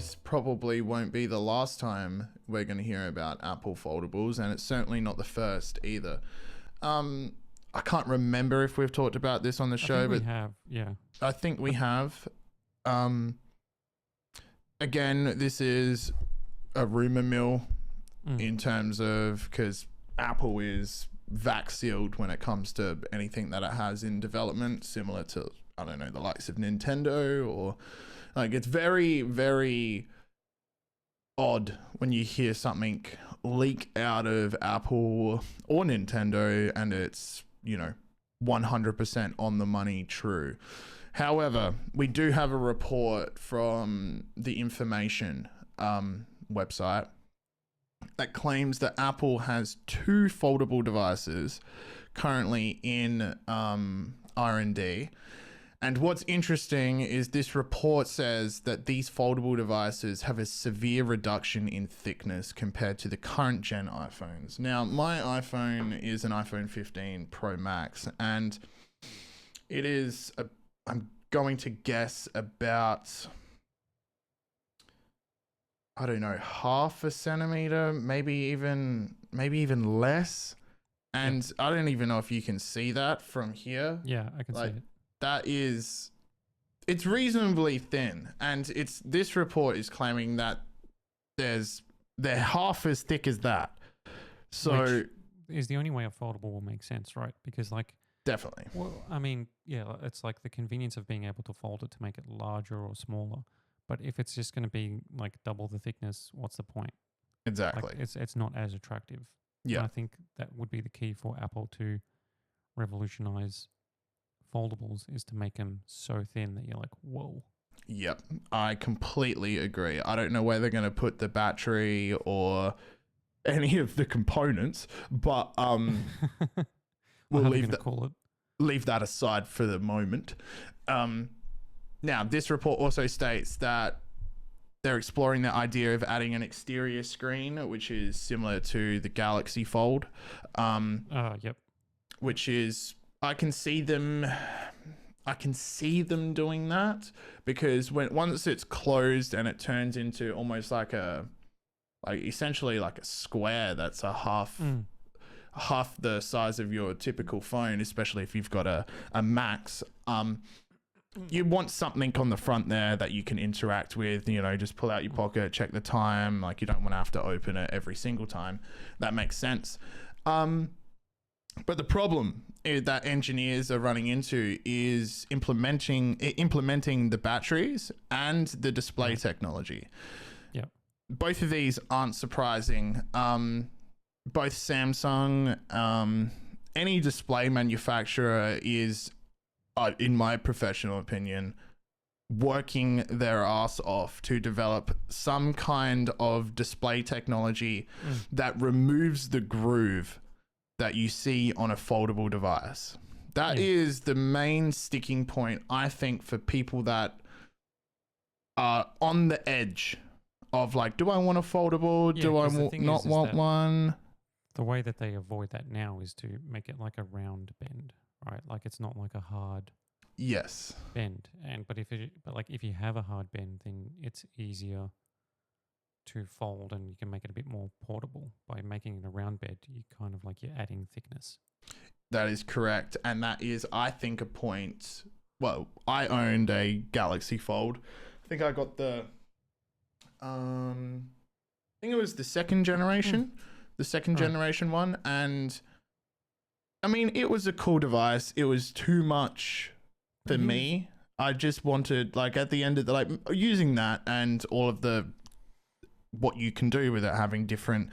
this probably won't be the last time we're going to hear about Apple foldables, and it's certainly not the first either. I can't remember if we've talked about this on the show, but we have, yeah. I think we have. Again, this is a rumor mill in terms of, because Apple is vac sealed when it comes to anything that it has in development, similar to, I don't know, the likes of Nintendo, or like, it's very, very odd when you hear something leak out of Apple or Nintendo and it's, 100% on the money true. However, we do have a report from the Information website that claims that Apple has 2 foldable devices currently in R&D. And what's interesting is this report says that these foldable devices have a severe reduction in thickness compared to the current gen iPhones. Now, my iPhone is an iPhone 15 Pro Max, and it is, I'm going to guess about, I don't know, half a centimeter, maybe even less. And I don't even know if you can see that from here. Yeah, I can see it. It's reasonably thin, and this report is claiming that they're half as thick as that. So, which is the only way a foldable will make sense, right? Because definitely. Well, I mean, yeah, it's like the convenience of being able to fold it to make it larger or smaller. But if it's just going to be like double the thickness, what's the point? Exactly. It's not as attractive. Yeah. And I think that would be the key for Apple to revolutionize foldables, is to make them so thin that you're like, whoa. Yep, I completely agree. I don't know where they're going to put the battery or any of the components, but we'll leave that aside for the moment. Now, this report also states that they're exploring the idea of adding an exterior screen, which is similar to the Galaxy Fold. Yep. Which is, I can see them doing that, because once it's closed and it turns into almost essentially like a square that's a half the size of your typical phone, especially if you've got a Max. You want something on the front there that you can interact with, just pull out your pocket, check the time. Like, you don't want to have to open it every single time. That makes sense. But the problem that engineers are running into is implementing the batteries and the display technology. Yeah. Both of these aren't surprising. Both Samsung, any display manufacturer is, in my professional opinion, working their ass off to develop some kind of display technology that removes the groove that you see on a foldable device. That is the main sticking point, I think, for people that are on the edge of like, do I want a foldable? Do I not want one? The way that they avoid that now is to make it like a round bend, right? Like, it's not like a hard bend. But if you have a hard bend, then it's easier to fold, and you can make it a bit more portable. By making it a round bed, you kind of like, you're adding thickness. That is correct. And that is, I think, a point. Well, I owned a Galaxy Fold. I think I got I think it was the second generation, generation one. And I mean, it was a cool device. It was too much for me. I just wanted, like, at the end of the, using that and all of what you can do with it, having different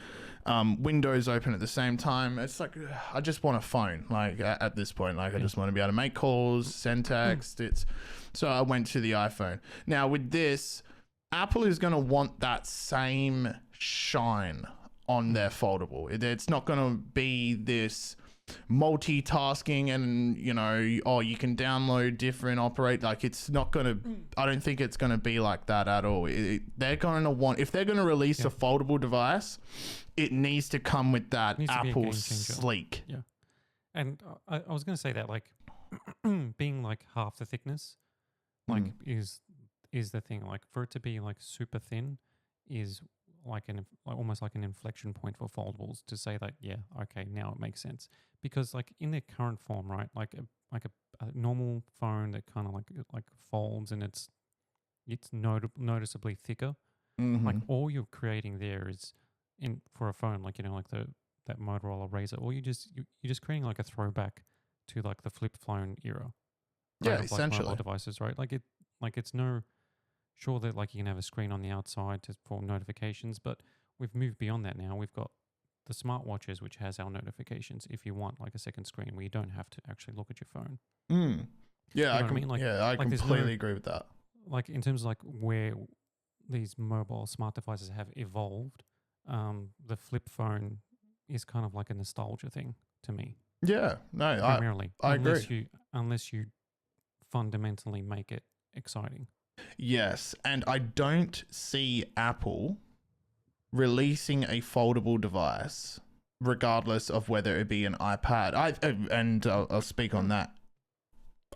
windows open at the same time. It's like, I just want a phone. Like, at this point, like, I just want to be able to make calls, send text. So I went to the iPhone. Now with this, Apple is going to want that same shine on their foldable. It's not going to be this multitasking and, you can download different it's not going to, I don't think it's going to be like that at all. They're going to want, if they're going to release a foldable device, it needs to come with that Apple sleek. Yeah. And I was going to say that, like, being like half the thickness, like, is is the thing. Like for it to be like super thin is like almost like an inflection point for foldables to say that, yeah, okay, now it makes sense. Because like in their current form, right, like a normal phone that kind of like folds and it's noticeably thicker. Like all you're creating there is for a phone, like like that Motorola Razr, or you're just creating like a throwback to like the flip phone era, right, Yeah, of like essentially. mobile devices, right? Like it's no sure that like you can have a screen on the outside for notifications, but we've moved beyond that now. We've got the smartwatches, which has our notifications if you want like a second screen where you don't have to actually look at your phone. Yeah, you know what I mean? Like, I completely agree with that. Like in terms of like where these mobile smart devices have evolved, the flip phone is kind of like a nostalgia thing to me. Yeah, no, primarily, I agree. Unless you fundamentally make it exciting. Yes, and I don't see Apple releasing a foldable device, regardless of whether it be an iPad. I'll speak on that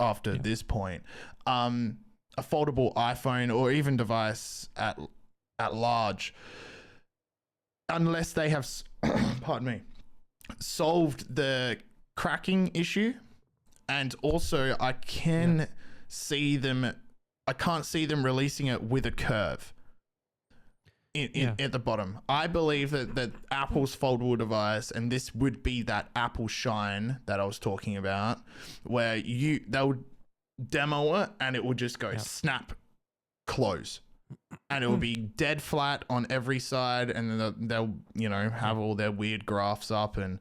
after this point. A foldable iPhone or even device at large, unless they have, pardon me, solved the cracking issue, and also I can't see them releasing it with a curve at the bottom. I believe that Apple's foldable device, and this would be that Apple Shine that I was talking about, where they'll demo it and it will just go snap, close, and it will be dead flat on every side, and then they'll have all their weird graphs up and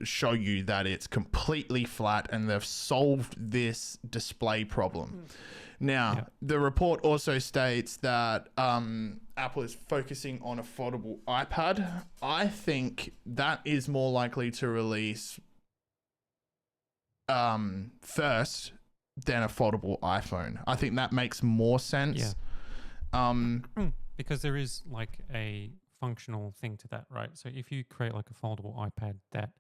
show you that it's completely flat and they've solved this display problem. Now, the report also states that Apple is focusing on a foldable iPad. I think that is more likely to release first than a foldable iPhone. I think that makes more sense. Because there is like a functional thing to that, right? So if you create like a foldable iPad that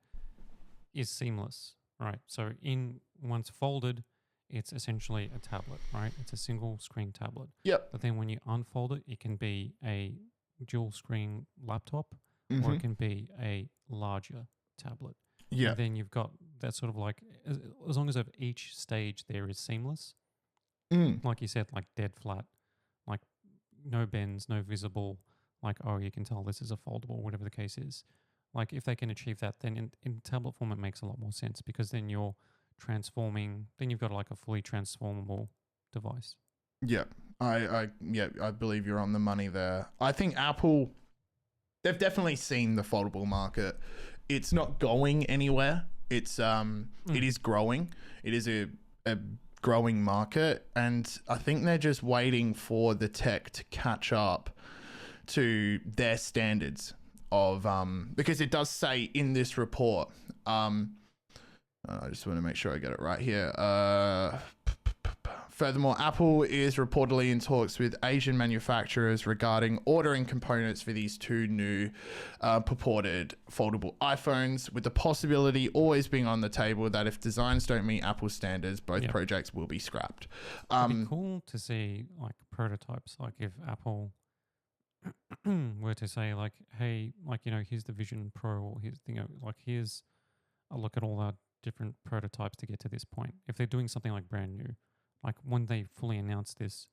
is seamless, right? So once folded, it's essentially a tablet, right? It's a single screen tablet. Yep. But then when you unfold it, it can be a dual screen laptop, or it can be a larger tablet. Yeah. And then you've got that sort of like, as long as of each stage there is seamless, like you said, like dead flat, like no bends, no visible, like, oh, you can tell this is a foldable, whatever the case is. Like if they can achieve that, then in tablet form, it makes a lot more sense, because then you're transforming, then you've got like a fully transformable device. Yeah, I believe you're on the money there. I think Apple, they've definitely seen the foldable market. It's not going anywhere. It's it is growing. It is a growing market, and I think they're just waiting for the tech to catch up to their standards of because it does say in this report, I just want to make sure I get it right here. Furthermore, Apple is reportedly in talks with Asian manufacturers regarding ordering components for these two new purported foldable iPhones, with the possibility always being on the table that if designs don't meet Apple standards, both projects will be scrapped. It'd be cool to see like prototypes, like if Apple were to say like, hey, like, here's the Vision Pro, or here's, like, here's a look at all our different prototypes to get to this point. If they're doing something like brand new, like when they fully announce this,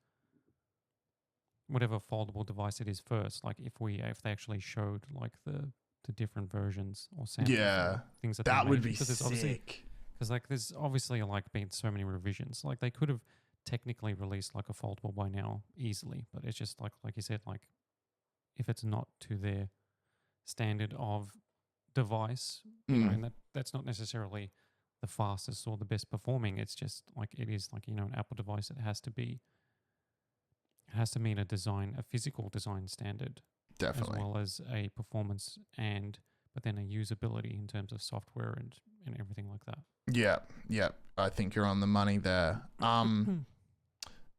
whatever foldable device it is first, like if they actually showed like the different versions or samples, things that would be sick. Because like there's obviously like been so many revisions. Like they could have technically released like a foldable by now easily, but it's just like you said, like if it's not to their standard of device, and that's not necessarily the fastest or the best performing. It's just like it is like an Apple device. It has to meet a physical design standard, definitely, as well as a performance but then a usability in terms of software and everything like that. Yeah. I think you're on the money there.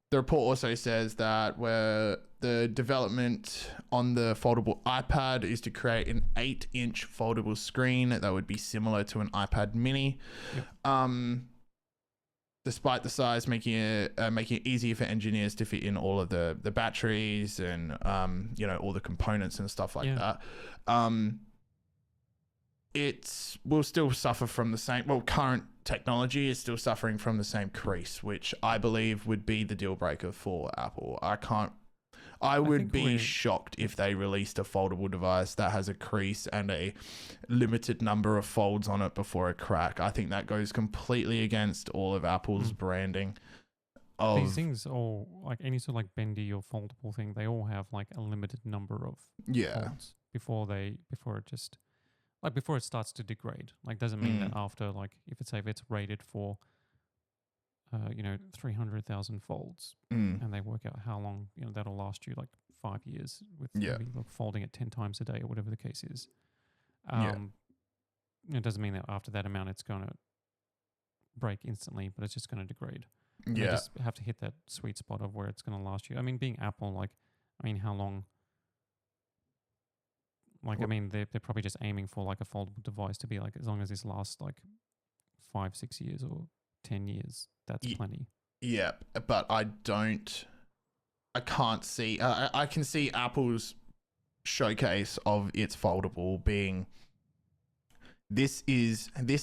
The report also says that where the development on the foldable iPad is to create an 8-inch foldable screen that would be similar to an iPad mini. Yep. despite the size, making it easier for engineers to fit in all of the batteries and all the components and stuff like that. It will still suffer from the same. Well, current technology is still suffering from the same crease, which I believe would be the deal breaker for Apple. I would be shocked if they released a foldable device that has a crease and a limited number of folds on it before a crack. I think that goes completely against all of Apple's branding. These things, all like any sort of like bendy or foldable thing, they all have like a limited number of folds before it starts to degrade. Like, doesn't mean that after, like, if it's rated for 300,000 folds, and they work out how long that'll last you, like 5 years with maybe folding it 10 times a day or whatever the case is. It doesn't mean that after that amount it's going to break instantly, but it's just going to degrade. And they just have to hit that sweet spot of where it's going to last you. I mean, being Apple, how long? They're probably just aiming for like a foldable device to be like, as long as this lasts like 5-6 years or 10 years, that's plenty. Yeah, but I can't see. I can see Apple's showcase of its foldable being. This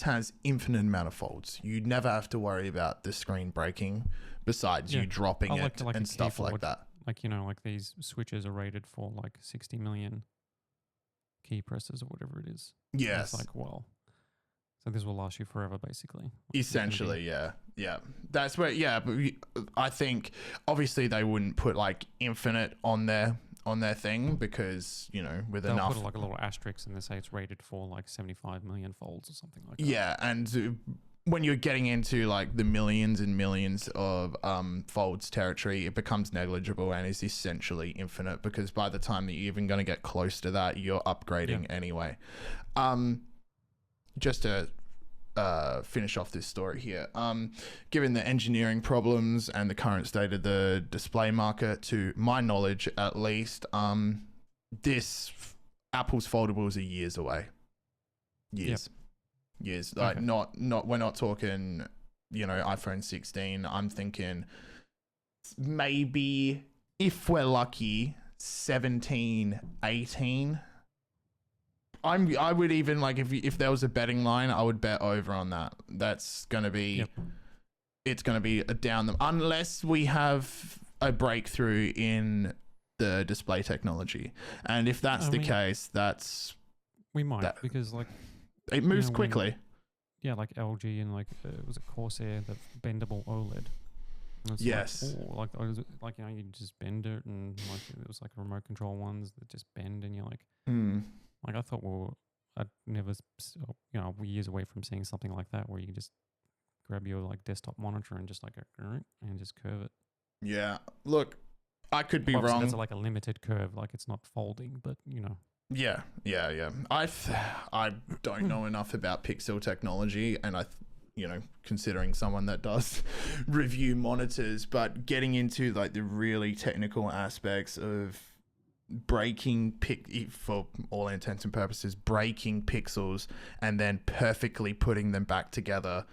has infinite amount of folds. You never have to worry about the screen breaking, besides you dropping it and stuff like that. Like these switches are rated for like 60 million key presses or whatever it is. Yes. It's like, well, so this will last you forever, basically. Essentially, yeah. That's where, but I think obviously they wouldn't put like infinite on their thing, because with they'll enough, put like a little asterisk and they say it's rated for like 75 million folds or something like that. Yeah, and when you're getting into like the millions and millions of folds territory, it becomes negligible and is essentially infinite, because by the time that you're even going to get close to that, you're upgrading anyway. Just to finish off this story here, given the engineering problems and the current state of the display market, to my knowledge at least, this Apple's foldables are years away. Years. Like, not we're not talking iPhone 16. I'm thinking maybe, if we're lucky, 17, 18. I would even, like, if there was a betting line, I would bet over on that. That's gonna be it's gonna be a down them, unless we have a breakthrough in the display technology. And if that's the case, we might, because like it moves quickly. Like LG and like was it Corsair, the bendable OLED? Yes. You just bend it, and like it was like remote control ones that just bend, and you're like, like I thought, I'd never, we're years away from seeing something like that, where you can just grab your like desktop monitor and just like and just curve it. Yeah. Look, I could be wrong. That's like a limited curve, like it's not folding, but Yeah. I don't know enough about pixel technology, and considering someone that does review monitors, but getting into like the really technical aspects of for all intents and purposes, breaking pixels and then perfectly putting them back together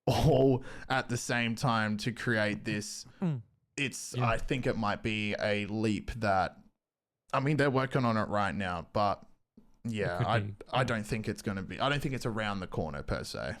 all at the same time to create this, I think it might be a leap that, they're working on it right now, but I don't think it's going to be, I don't think it's around the corner per se.